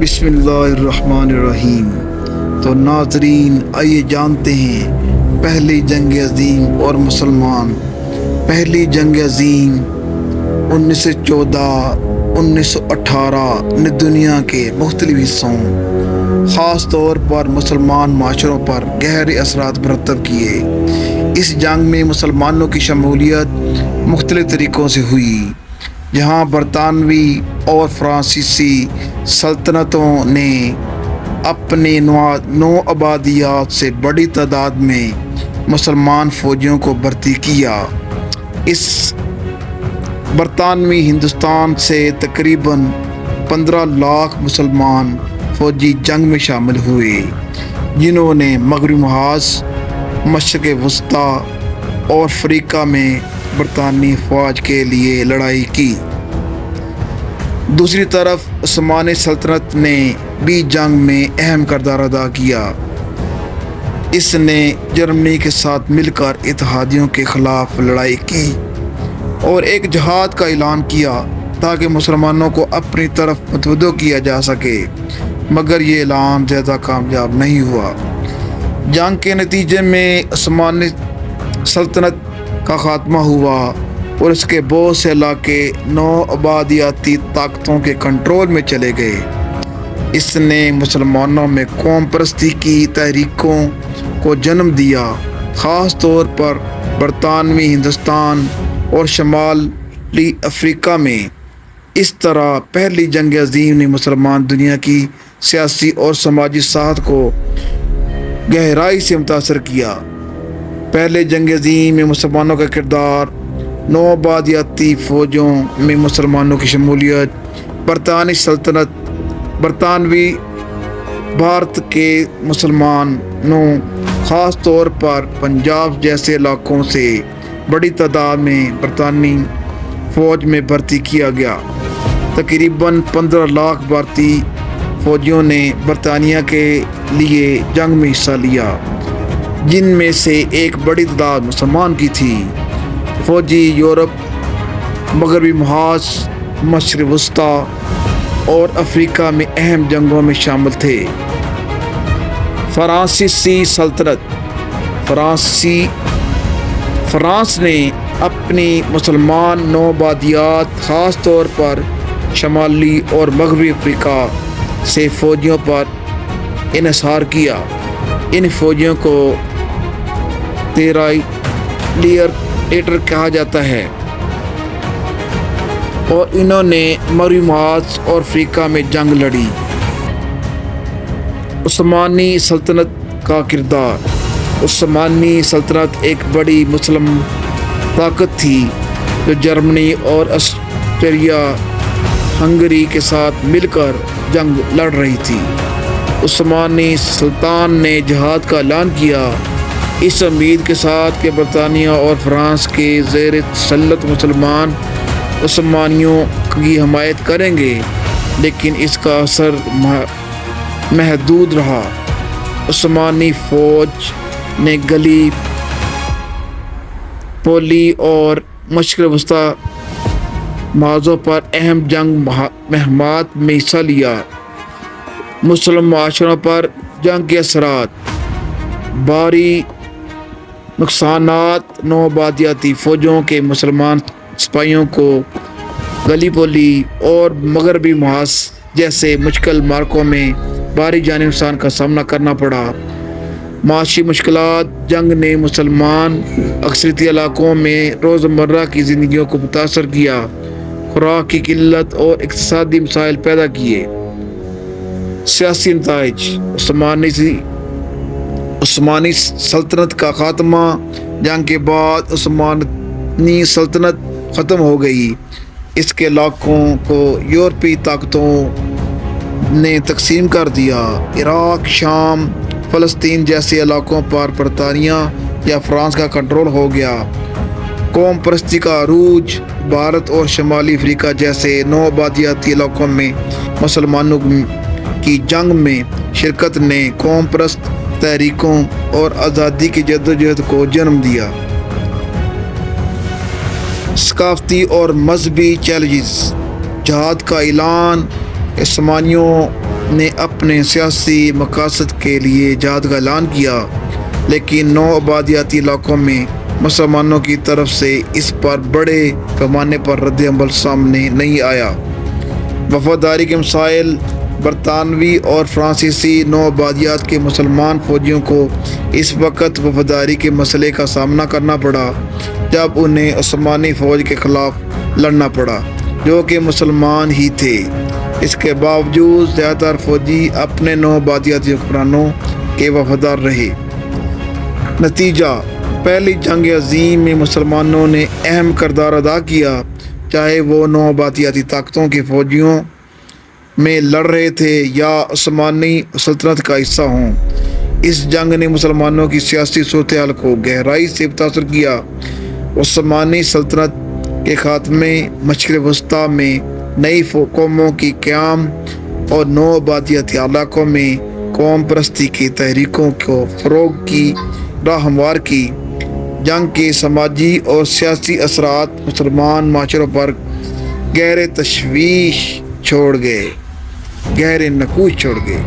بسم اللہ الرحمن الرحیم۔ تو ناظرین، آئیے جانتے ہیں پہلی جنگ عظیم اور مسلمان۔ پہلی جنگ عظیم 1914 1918 نے دنیا کے مختلف حصوں، خاص طور پر مسلمان معاشروں پر گہرے اثرات مرتب کیے۔ اس جنگ میں مسلمانوں کی شمولیت مختلف طریقوں سے ہوئی، جہاں برطانوی اور فرانسیسی سلطنتوں نے اپنے نو آبادیات سے بڑی تعداد میں مسلمان فوجیوں کو بھرتی کیا۔ اس برطانوی ہندوستان سے تقریباً 15 لاکھ مسلمان فوجی جنگ میں شامل ہوئے، جنہوں نے مغربی محاذ، مشرق وسطیٰ اور افریقہ میں برطانوی فوج کے لیے لڑائی کی۔ دوسری طرف عثمانی سلطنت نے بھی جنگ میں اہم کردار ادا کیا۔ اس نے جرمنی کے ساتھ مل کر اتحادیوں کے خلاف لڑائی کی اور ایک جہاد کا اعلان کیا تاکہ مسلمانوں کو اپنی طرف متوجہ کیا جا سکے، مگر یہ اعلان زیادہ کامیاب نہیں ہوا۔ جنگ کے نتیجے میں عثمانی سلطنت کا خاتمہ ہوا اور اس کے بہت سے علاقے نو آبادیاتی طاقتوں کے کنٹرول میں چلے گئے۔ اس نے مسلمانوں میں قوم پرستی کی تحریکوں کو جنم دیا، خاص طور پر برطانوی ہندوستان اور شمالی افریقہ میں۔ اس طرح پہلی جنگ عظیم نے مسلمان دنیا کی سیاسی اور سماجی ساحت کو گہرائی سے متاثر کیا۔ پہلے جنگ عظیم میں مسلمانوں کا کردار، نو آبادیاتی فوجوں میں مسلمانوں کی شمولیت، برطانوی سلطنت، برطانوی بھارت کے مسلمانوں، خاص طور پر پنجاب جیسے علاقوں سے بڑی تعداد میں برطانوی فوج میں بھرتی کیا گیا۔ تقریباً 15 لاکھ بھارتی فوجیوں نے برطانیہ کے لیے جنگ میں حصہ لیا، جن میں سے ایک بڑی تعداد مسلمان کی تھی۔ فوجی یورپ، مغربی محاذ، مشرق وسطیٰ اور افریقہ میں اہم جنگوں میں شامل تھے۔ فرانسیسی سلطنت، فرانس نے اپنی مسلمان نو آبادیات، خاص طور پر شمالی اور مغربی افریقہ سے فوجیوں پر انحصار کیا۔ ان فوجیوں کو لیئر کہا جاتا ہے اور انہوں نے مغربی محاذ اور افریقہ میں جنگ لڑی۔ عثمانی سلطنت کا کردار۔ عثمانی سلطنت ایک بڑی مسلم طاقت تھی جو جرمنی اور آسٹریا ہنگری کے ساتھ مل کر جنگ لڑ رہی تھی۔ عثمانی سلطان نے جہاد کا اعلان کیا، اس امید کے ساتھ کہ برطانیہ اور فرانس کے زیر تسلط مسلمان عثمانیوں کی حمایت کریں گے، لیکن اس کا اثر محدود رہا۔ عثمانی فوج نے گلی پولی اور مشرق وسطیٰ محاذوں پر اہم جنگ مہمات میں حصہ لیا۔ مسلم معاشروں پر جنگ کے اثرات۔ بھاری نقصانات۔ نو آبادیاتی فوجوں کے مسلمان سپاہیوں کو گلیپولی اور مغربی محاذ جیسے مشکل معرکوں میں بھاری جانی نقصان کا سامنا کرنا پڑا۔ معاشی مشکلات۔ جنگ نے مسلمان اکثریتی علاقوں میں روزمرہ کی زندگیوں کو متاثر کیا، خوراک کی قلت اور اقتصادی مسائل پیدا کیے۔ سیاسی نتائج۔ عثمانی سلطنت کا خاتمہ۔ جنگ کے بعد عثمانی سلطنت ختم ہو گئی۔ اس کے علاقوں کو یورپی طاقتوں نے تقسیم کر دیا۔ عراق، شام، فلسطین جیسے علاقوں پر برطانیہ یا فرانس کا کنٹرول ہو گیا۔ قوم پرستی کا عروج۔ بھارت اور شمالی افریقہ جیسے نو آبادیاتی علاقوں میں مسلمانوں کی جنگ میں شرکت نے قوم پرست تحریکوں اور آزادی کی جدوجہد کو جنم دیا۔ ثقافتی اور مذہبی چیلنجز۔ جہاد کا اعلان۔ عثمانیوں نے اپنے سیاسی مقاصد کے لیے جہاد کا اعلان کیا، لیکن نو آبادیاتی علاقوں میں مسلمانوں کی طرف سے اس پر بڑے پیمانے پر رد عمل سامنے نہیں آیا۔ وفاداری کے مسائل۔ برطانوی اور فرانسیسی نو آبادیات کے مسلمان فوجیوں کو اس وقت وفاداری کے مسئلے کا سامنا کرنا پڑا جب انہیں عثمانی فوج کے خلاف لڑنا پڑا، جو کہ مسلمان ہی تھے۔ اس کے باوجود زیادہ تر فوجی اپنے نو آبادیاتی حکمرانوں کے وفادار رہے۔ نتیجہ: پہلی جنگ عظیم میں مسلمانوں نے اہم کردار ادا کیا، چاہے وہ نو آبادیاتی طاقتوں کے فوجیوں میں لڑ رہے تھے یا عثمانی سلطنت کا حصہ ہوں۔ اس جنگ نے مسلمانوں کی سیاسی صورتحال کو گہرائی سے متاثر کیا۔ عثمانی سلطنت کے خاتمے، مشرق وسطیٰ میں نئی قوموں کی قیام اور نو آبادیاتی علاقوں میں قوم پرستی کی تحریکوں کو فروغ کی راہ ہموار کی۔ جنگ کے سماجی اور سیاسی اثرات مسلمان معاشروں پر گہرے نقوش چھوڑ گئے۔